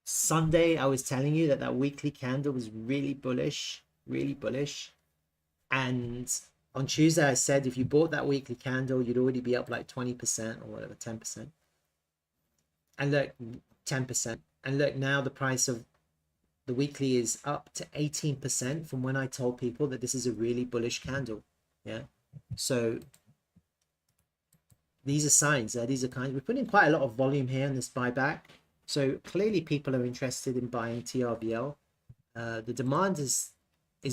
Sunday I was telling you that that weekly candle was really bullish, and on Tuesday I said if you bought that weekly candle you'd already be up like 20% or whatever, 10%. And look, 10%. And look, now the price of the weekly is up to 18% from when I told people that this is a really bullish candle. Yeah, so these are signs. These are kinds. We're putting quite a lot of volume here in this buyback, so clearly people are interested in buying TRVL. The demand is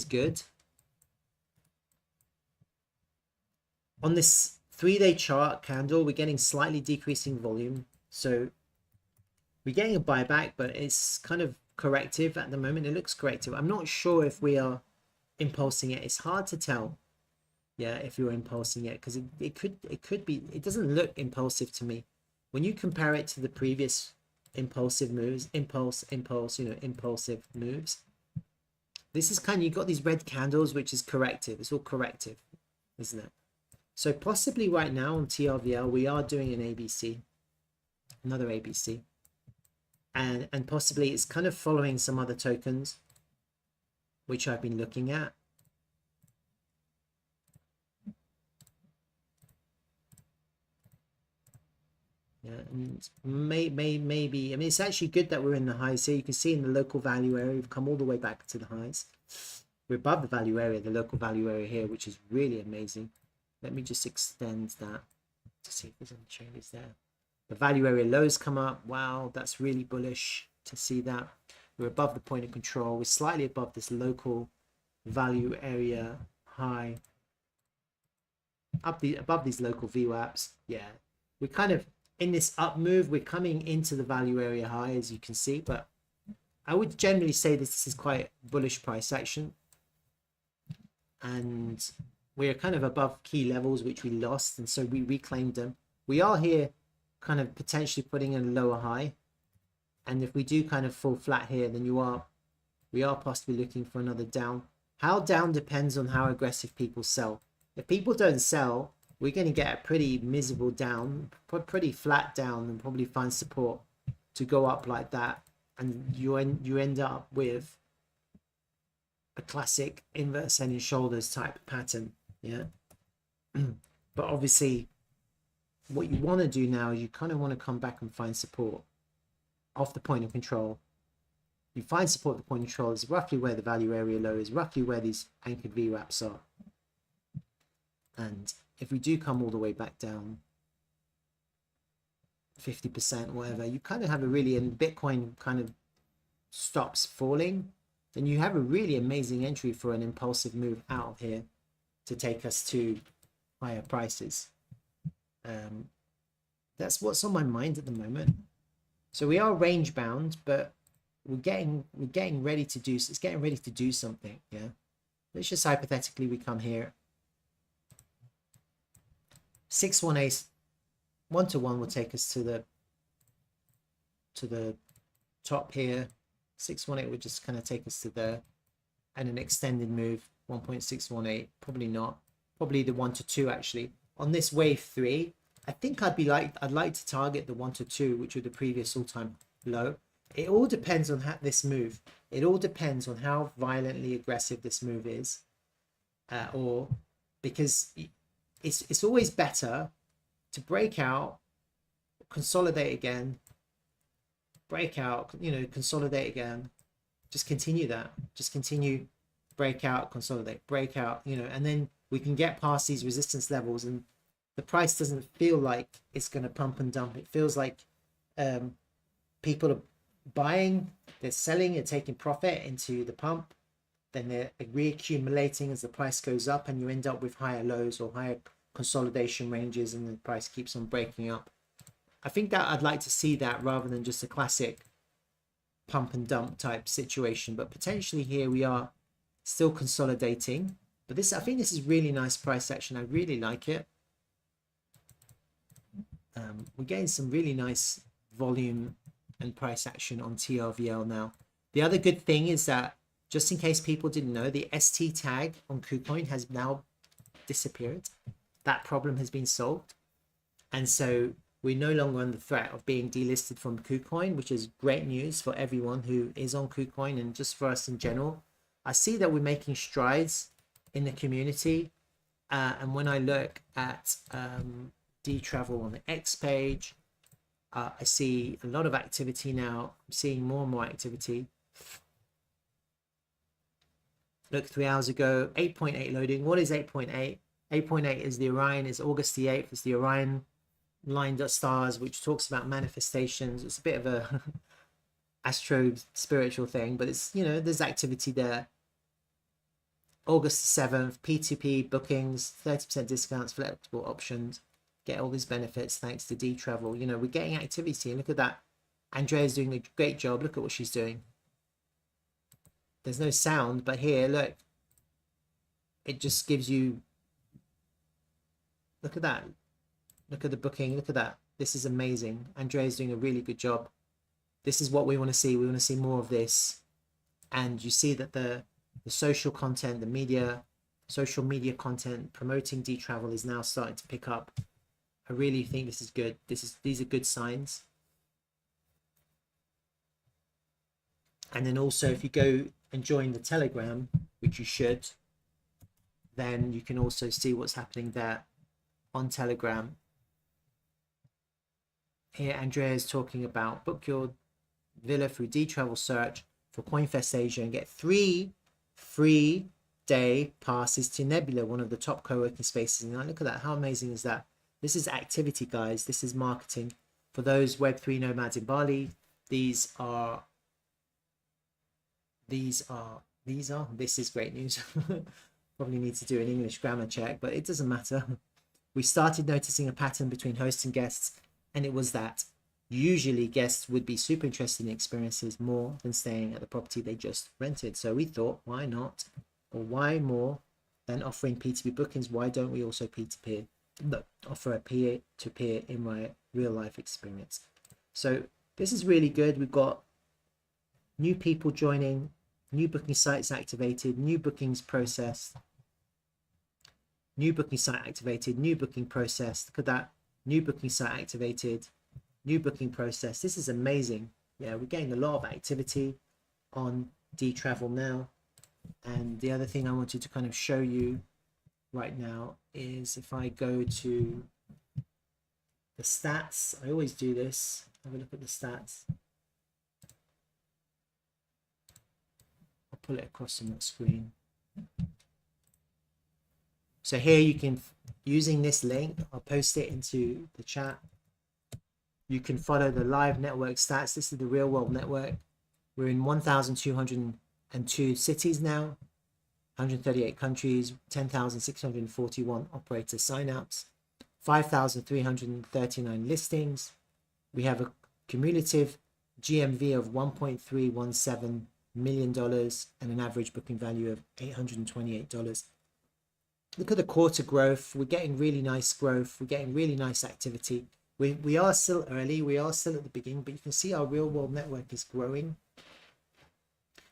good. On this 3-day chart candle, we're getting slightly decreasing volume, so we're getting a buyback, but it's kind of corrective at the moment. It looks corrective. I'm not sure if we are impulsing it. It's hard to tell, yeah, if you're impulsing it, because it could be. It doesn't look impulsive to me when you compare it to the previous impulsive moves. Impulsive moves. This is kind of, you got these red candles, which is corrective. It's all corrective, isn't it? So possibly right now on TRVL we are doing an ABC, another ABC, and possibly it's kind of following some other tokens which I've been looking at. Yeah, and maybe, I mean, it's actually good that we're in the highs here. You can see in the local value area we've come all the way back to the highs. We're above the value area, the local value area here, which is really amazing. Let me just extend that to see if there's any changes there. The value area lows come up. Wow, that's really bullish to see that. We're above the point of control. We're slightly above this local value area high. Above these local VWAPs. Yeah, we're kind of in this up move. We're coming into the value area high, as you can see, but I would generally say this is quite bullish price action. And we're kind of above key levels which we lost, and so we reclaimed them. We are here kind of potentially putting in a lower high, and if we do kind of fall flat here, then we are possibly looking for another down. How down depends on how aggressive people sell. If people don't sell, we're going to get a pretty miserable down, pretty flat down, and probably find support to go up like that, and you end up with a classic inverse head and shoulders type pattern. Yeah. But obviously what you want to do now is you kind of want to come back and find support off the point of control. You find support at the point of control is roughly where the value area low is, roughly where these anchored VWAPs are. And if we do come all the way back down 50%, whatever, you kind of have a really, and Bitcoin kind of stops falling, then you have a really amazing entry for an impulsive move out of here to take us to higher prices. That's what's on my mind at the moment. So we are range bound, but we're getting ready to do, it's getting ready to do something. Yeah, let's just hypothetically we come here, 618 1-to-1 will take us to the top here. 618 would just kind of take us to there, and an extended move 1.618, probably not, probably the 1-to-2 actually. On this wave 3, I think I'd like to target the 1-to-2, which were the previous all-time low. It all depends on how this move. It all depends on how violently aggressive this move is, or because it's always better to break out, consolidate again, break out, consolidate again, just continue that, just continue, break out, consolidate, break out, and then we can get past these resistance levels, and the price doesn't feel like it's going to pump and dump. It feels like people are buying, they're selling, they're taking profit into the pump, then they're reaccumulating as the price goes up, and you end up with higher lows or higher consolidation ranges, and the price keeps on breaking up. I think that I'd like to see that rather than just a classic pump and dump type situation. But potentially here we are still consolidating. But this, I think this is really nice price action. I really like it. We're getting some really nice volume and price action on TRVL now. The other good thing is that, just in case people didn't know, the ST tag on KuCoin has now disappeared. That problem has been solved. And so we're no longer under threat of being delisted from KuCoin, which is great news for everyone who is on KuCoin and just for us in general. I see that we're making strides in the community. And when I look at D-Travel on the X page, I see a lot of activity now. I'm seeing more and more activity. Look, 3 hours ago, 8.8 loading. What is 8.8? 8.8 is the Orion, is August the 8th. It's the Orion lined up stars, which talks about manifestations. It's a bit of a astro spiritual thing, but it's, you know, there's activity there. August 7th, P2P bookings, 30% discounts, flexible options. Get all these benefits thanks to D-Travel. You know, we're getting activity, and look at that. Andrea's doing a great job. Look at what she's doing. There's no sound, but here, look. It just gives you... Look at that. Look at the booking. Look at that. This is amazing. Andrea's doing a really good job. This is what we want to see. We want to see more of this. And you see that the social content, the media, social media content promoting D-Travel is now starting to pick up. I really think this is good. These are good signs. And then also, if you go and join the Telegram, which you should, then you can also see what's happening there on Telegram. Here, Andrea is talking about book your villa through D-Travel search for CoinFest Asia and get 3 free day passes to Nebula, one of the top co-working spaces. And look at that. How amazing is that? This is activity, guys. This is marketing. For those Web3 nomads in Bali, this is great news. Probably need to do an English grammar check, but it doesn't matter. We started noticing a pattern between hosts and guests, and it was that usually guests would be super interested in experiences more than staying at the property they just rented. So we thought, why not? Or why more than offering P2P bookings? Why don't we also peer-to-peer? No, offer a peer-to-peer in my real life experience. So this is really good. We've got new people joining, new booking sites activated, new bookings processed, new booking site activated, new booking processed. Look at that. New booking site activated, new booking process. This is amazing. Yeah, we're getting a lot of activity on D-Travel now. And the other thing I wanted to kind of show you right now is if I go to the stats, I always do this. Have a look at the stats. I'll pull it across on the screen. So here you can, using this link, I'll post it into the chat. You can follow the live network stats. This is the real world network. We're in 1,202 cities now, 138 countries, 10,641 operator signups, 5,339 listings. We have a cumulative GMV of $1.317 million and an average booking value of $828. Look at the quarter growth. We're getting really nice growth. We're getting really nice activity. We are still early. We are still at the beginning, but you can see our real world network is growing.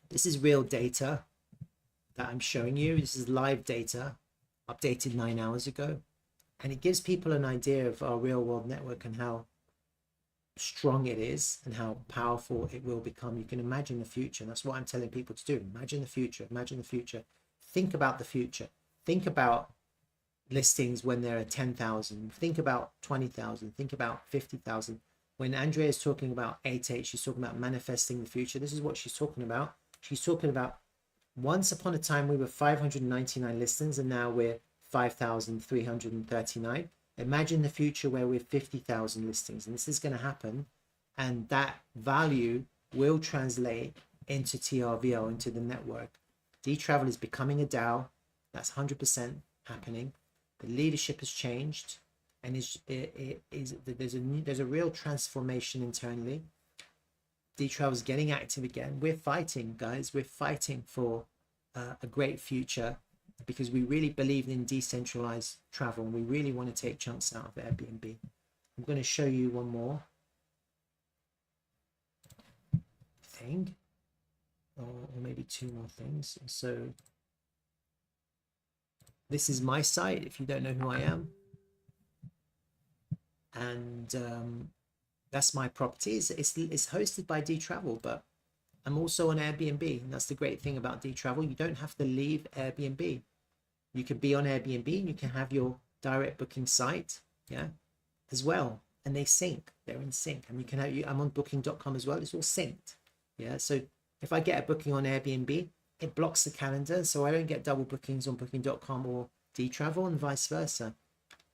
This is real data that I'm showing you. This is live data updated 9 hours ago. And it gives people an idea of our real world network and how strong it is and how powerful it will become. You can imagine the future. And that's what I'm telling people to do. Imagine the future. Imagine the future. Think about the future. Think about listings when there are 10,000. Think about 20,000. Think about 50,000. When Andrea is talking about 8.8, she's talking about manifesting the future. This is what she's talking about. She's talking about once upon a time we were 599 listings and now we're 5,339. Imagine the future where we're 50,000 listings, and this is going to happen, and that value will translate into TRVL, into the network. D-Travel is becoming a DAO. That's 100% happening. The leadership has changed, and there's a real transformation internally. D-Travel is getting active again. We're fighting, guys. We're fighting for a great future, because we really believe in decentralized travel, and we really want to take chunks out of Airbnb. I'm going to show you one more thing, or maybe two more things. So this is my site, if you don't know who I am, and that's my property. It's hosted by D-Travel, but I'm also on Airbnb, and that's the great thing about D-Travel. You don't have to leave Airbnb. You can be on Airbnb, and you can have your direct booking site, yeah, as well, and they sync. They're in sync, and you can have I'm on booking.com as well. It's all synced, yeah. So if I get a booking on Airbnb, it blocks the calendar, so I don't get double bookings on booking.com or D-Travel, and vice versa.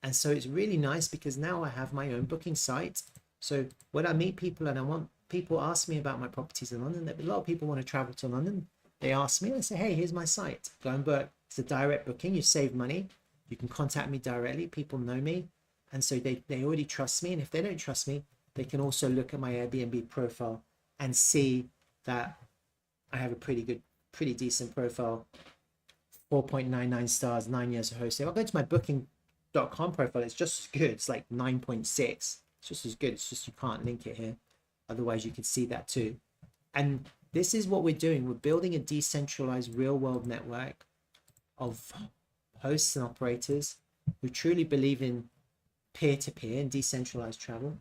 And so it's really nice, because now I have my own booking site. So when I meet people and I want people ask me about my properties in London, a lot of people want to travel to London. They ask me, I say, hey, here's my site. Go and book. It's a direct booking. You save money. You can contact me directly. People know me. And so they already trust me. And if they don't trust me, they can also look at my Airbnb profile and see that I have a pretty decent profile. 4.99 stars, 9 years of hosting. I'll go to my booking.com profile. It's just as good. It's like 9.6. It's just as good. It's just you can't link it here. Otherwise, you can see that too. And this is what we're doing. We're building a decentralized real-world network of hosts and operators who truly believe in peer-to-peer and decentralized travel.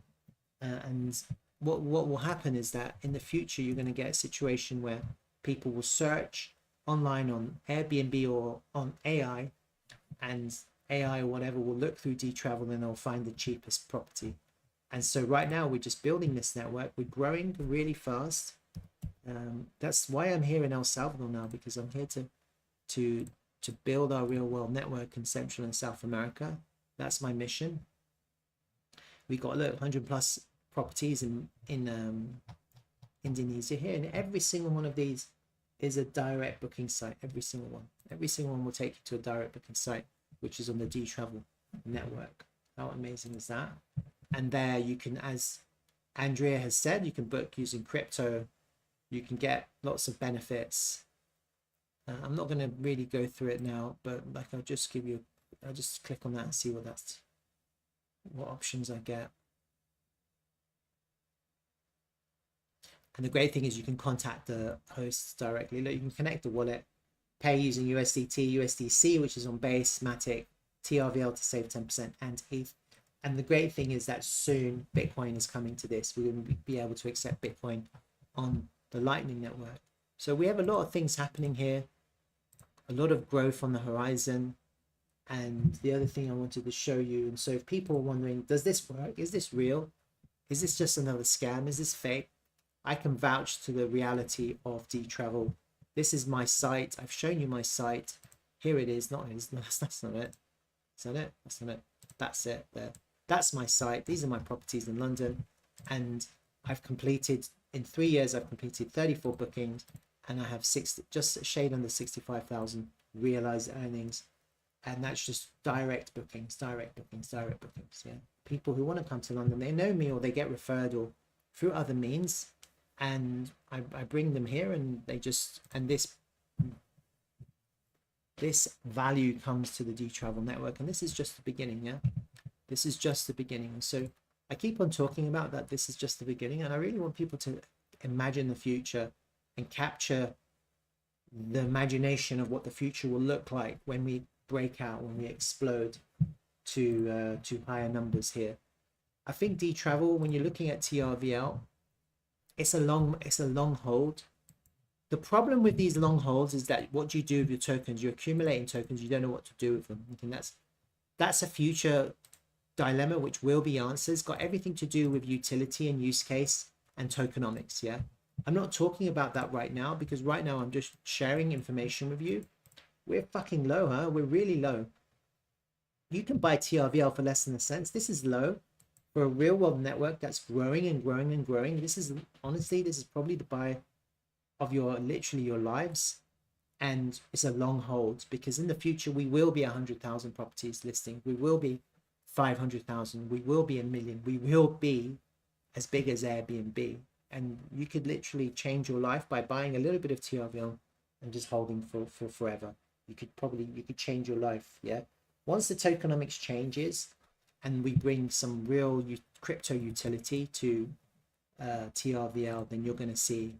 And what will happen is that in the future, you're going to get a situation where people will search online on Airbnb or on AI, and AI or whatever will look through D-Travel, and they'll find the cheapest property. And so right now we're just building this network. We're growing really fast. That's why I'm here in El Salvador now, because I'm here to build our real world network in Central and South America. That's my mission. We got 100 plus properties in Indonesia here, and every single one of these is a direct booking site. Every single one will take you to a direct booking site, which is on the D-Travel network. How amazing is that? And there you can, as Andrea has said, you can book using crypto. You can get lots of benefits. I'm not going to really go through it now, but like I'll just click on that and see what options I get. And the great thing is you can contact the hosts directly. Look, you can connect the wallet, pay using USDT, USDC, which is on Base, Matic, TRVL to save 10%, and ETH. And the great thing is that soon Bitcoin is coming to this. We're going to be able to accept Bitcoin on the Lightning Network. So we have a lot of things happening here, a lot of growth on the horizon. And the other thing I wanted to show you, and so if people are wondering, does this work? Is this real? Is this just another scam? Is this fake? I can vouch to the reality of D-Travel. This is my site. I've shown you my site. Here it is. That's not it. Is that it? That's not it. That's it there. That's my site. These are my properties in London. And I've completed, in 3 years, I've completed 34 bookings, and I have just a shade under 65,000 realized earnings. And that's just direct bookings. Yeah. People who want to come to London, they know me, or they get referred or through other means. And I bring them here, and this value comes to the D-Travel network. And this is just the beginning. Yeah. This is just the beginning. And so I keep on talking about that. This is just the beginning. And I really want people to imagine the future and capture the imagination of what the future will look like when we break out, when we explode to higher numbers here. I think D-Travel, when you're looking at TRVL, it's a long hold. The problem with these long holds is that what do you do with your tokens? You're accumulating tokens, you don't know what to do with them. I think that's a future dilemma which will be answered. It's got everything to do with utility and use case and tokenomics. Yeah, I'm not talking about that right now, because right now I'm just sharing information with you. We're fucking low, huh? We're really low. You can buy TRVL for less than a cent. This is low for a real world network that's growing and growing and growing. This is honestly, this is probably the buy of your literally your lives. And it's a long hold, because in the future we will be 100,000 properties listing. We will be 500,000. We will be a million. We will be as big as Airbnb. And you could literally change your life by buying a little bit of TRVL and just holding for forever. You could change your life. Yeah. Once the tokenomics changes and we bring some real crypto utility to TRVL, then you're going to see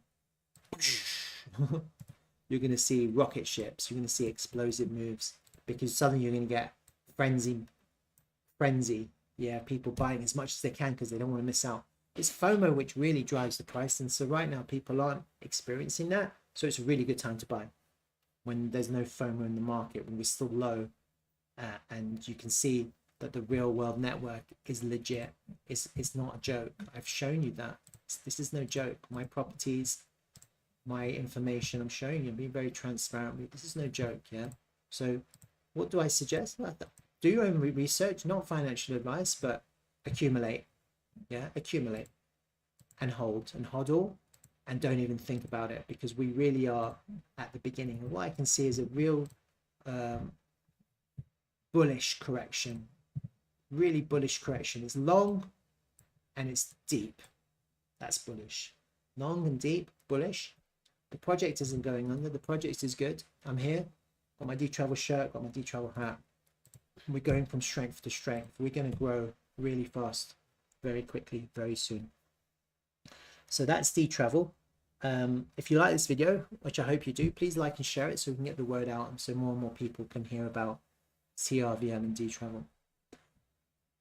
you're going to see rocket ships. You're going to see explosive moves, because suddenly you're going to get frenzy. Yeah, people buying as much as they can because they don't want to miss out. It's FOMO which really drives the price, and so right now people aren't experiencing that. So it's a really good time to buy when there's no FOMO in the market, when we're still low, and you can see that the real world network is legit. It's not a joke. I've shown you that. This is no joke. My properties, my information, I'm showing you, being very transparent. This is no joke. Yeah. So what do I suggest? Do your own research, not financial advice, but accumulate. Yeah, accumulate and hold and hodl, and don't even think about it, because we really are at the beginning. And what I can see is a real bullish correction, really bullish correction. It's long and it's deep. That's bullish. Long and deep, bullish. The project isn't going under. The project is good. I'm here. Got my D-Travel shirt, got my D-Travel hat. We're going from strength to strength. We're going to grow really fast, very quickly, very soon. So that's D-Travel. If you like this video, which I hope you do, please like and share it so we can get the word out, and so more and more people can hear about TRVL and D-Travel.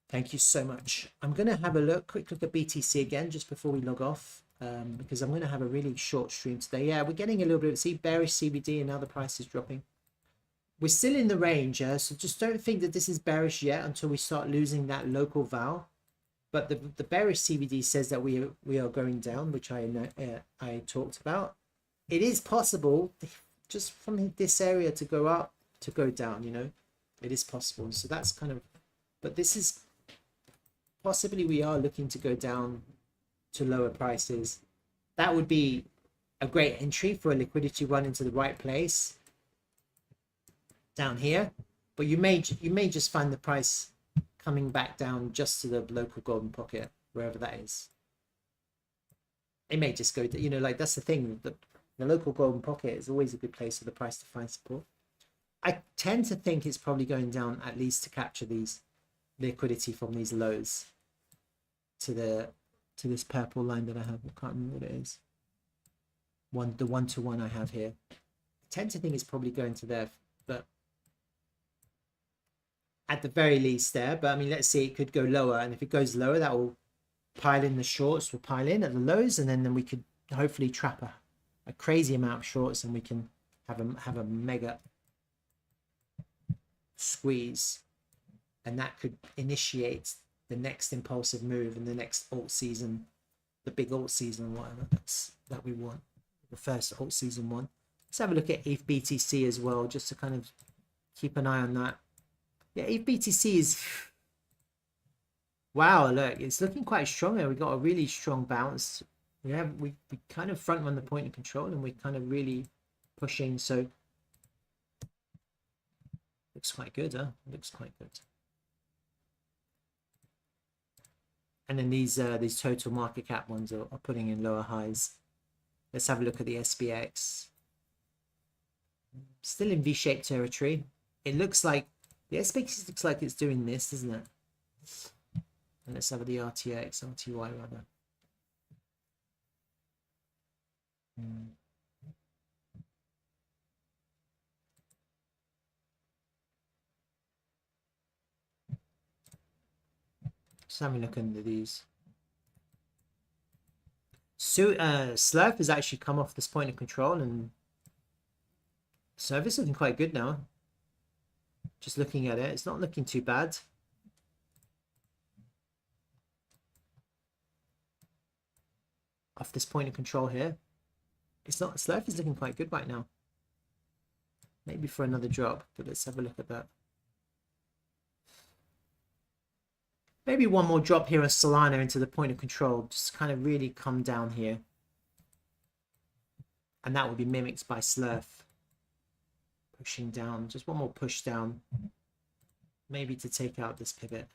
Thank you so much. I'm going to have a quick look at BTC again just before we log off, because I'm going to have a really short stream today. Yeah, we're getting a little bit, see, bearish CBD, and now the price is dropping. We're still in the range, so just don't think that this is bearish yet until we start losing that local val. But the bearish CBD says that we are going down, which I talked about. It is possible just from this area to go up, to go down, you know. It is possible. So that's kind of, but this is possibly, we are looking to go down to lower prices. That would be a great entry for a liquidity run into the right place down here. But you may just find the price coming back down just to the local golden pocket, wherever that is. It may just go, you know, like that's the thing. The local golden pocket is always a good place for the price to find support. I tend to think it's probably going down at least to capture these liquidity from these lows to this purple line that I have. I can't remember what it is. The 1-to-1 I have here. I tend to think it's probably going to there, but at the very least there. But I mean, let's see, it could go lower, and if it goes lower, that will pile in, the shorts will pile in at the lows, and then we could hopefully trap a crazy amount of shorts, and we can have a mega squeeze, and that could initiate the next impulsive move in the next alt season, the big alt season, whatever that we want, the first alt season one. Let's have a look at ETH BTC as well, just to kind of keep an eye on that. Yeah, ETH BTC is, wow, look, it's looking quite strong there. We got a really strong bounce. We kind of front run the point of control, and we're kind of really pushing. So looks quite good, huh? Looks quite good. And then these total market cap ones are putting in lower highs. Let's have a look at the SPX. Still in V-shaped territory. It looks like the SPX looks like it's doing this, doesn't it? And let's have the RTX, RTY rather. Just having a look under these. So Slurp has actually come off this point of control, and service looking quite good now. Just looking at it, it's not looking too bad. Off this point of control here, it's not, Slurp is looking quite good right now. Maybe for another drop, but let's have a look at that. Maybe one more drop here on Solana into the point of control, just kind of really come down here. And that will be mimicked by Slurf. Pushing down, just one more push down. Maybe to take out this pivot.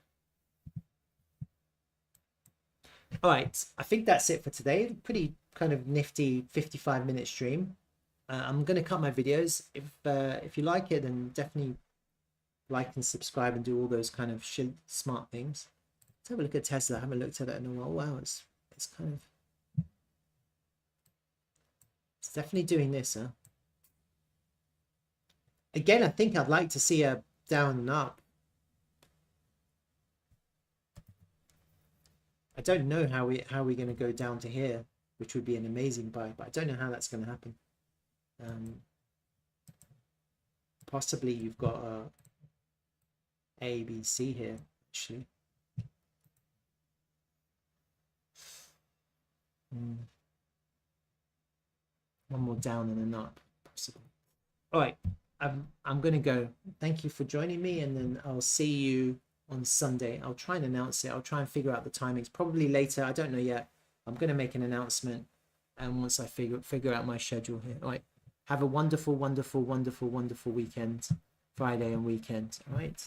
All right, I think that's it for today. Pretty kind of nifty 55-minute stream. I'm going to cut my videos. If you like it, then definitely like and subscribe and do all those kind of smart things. Let's have a look at Tesla. I haven't looked at it in a while. Wow, it's kind of, it's definitely doing this, huh? Again, I think I'd like to see a down and up. I don't know how we're going to go down to here, which would be an amazing buy, but I don't know how that's going to happen. Possibly you've got A, B, C here, actually. One more down and an up, possible. All right, I'm going to go. Thank you for joining me, and then I'll see you on Sunday. I'll try and announce it. I'll try and figure out the timings. Probably later. I don't know yet. I'm going to make an announcement, and once I figure out my schedule here. All right. Have a wonderful, wonderful, wonderful, wonderful weekend, Friday and weekend. All right.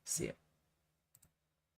See ya.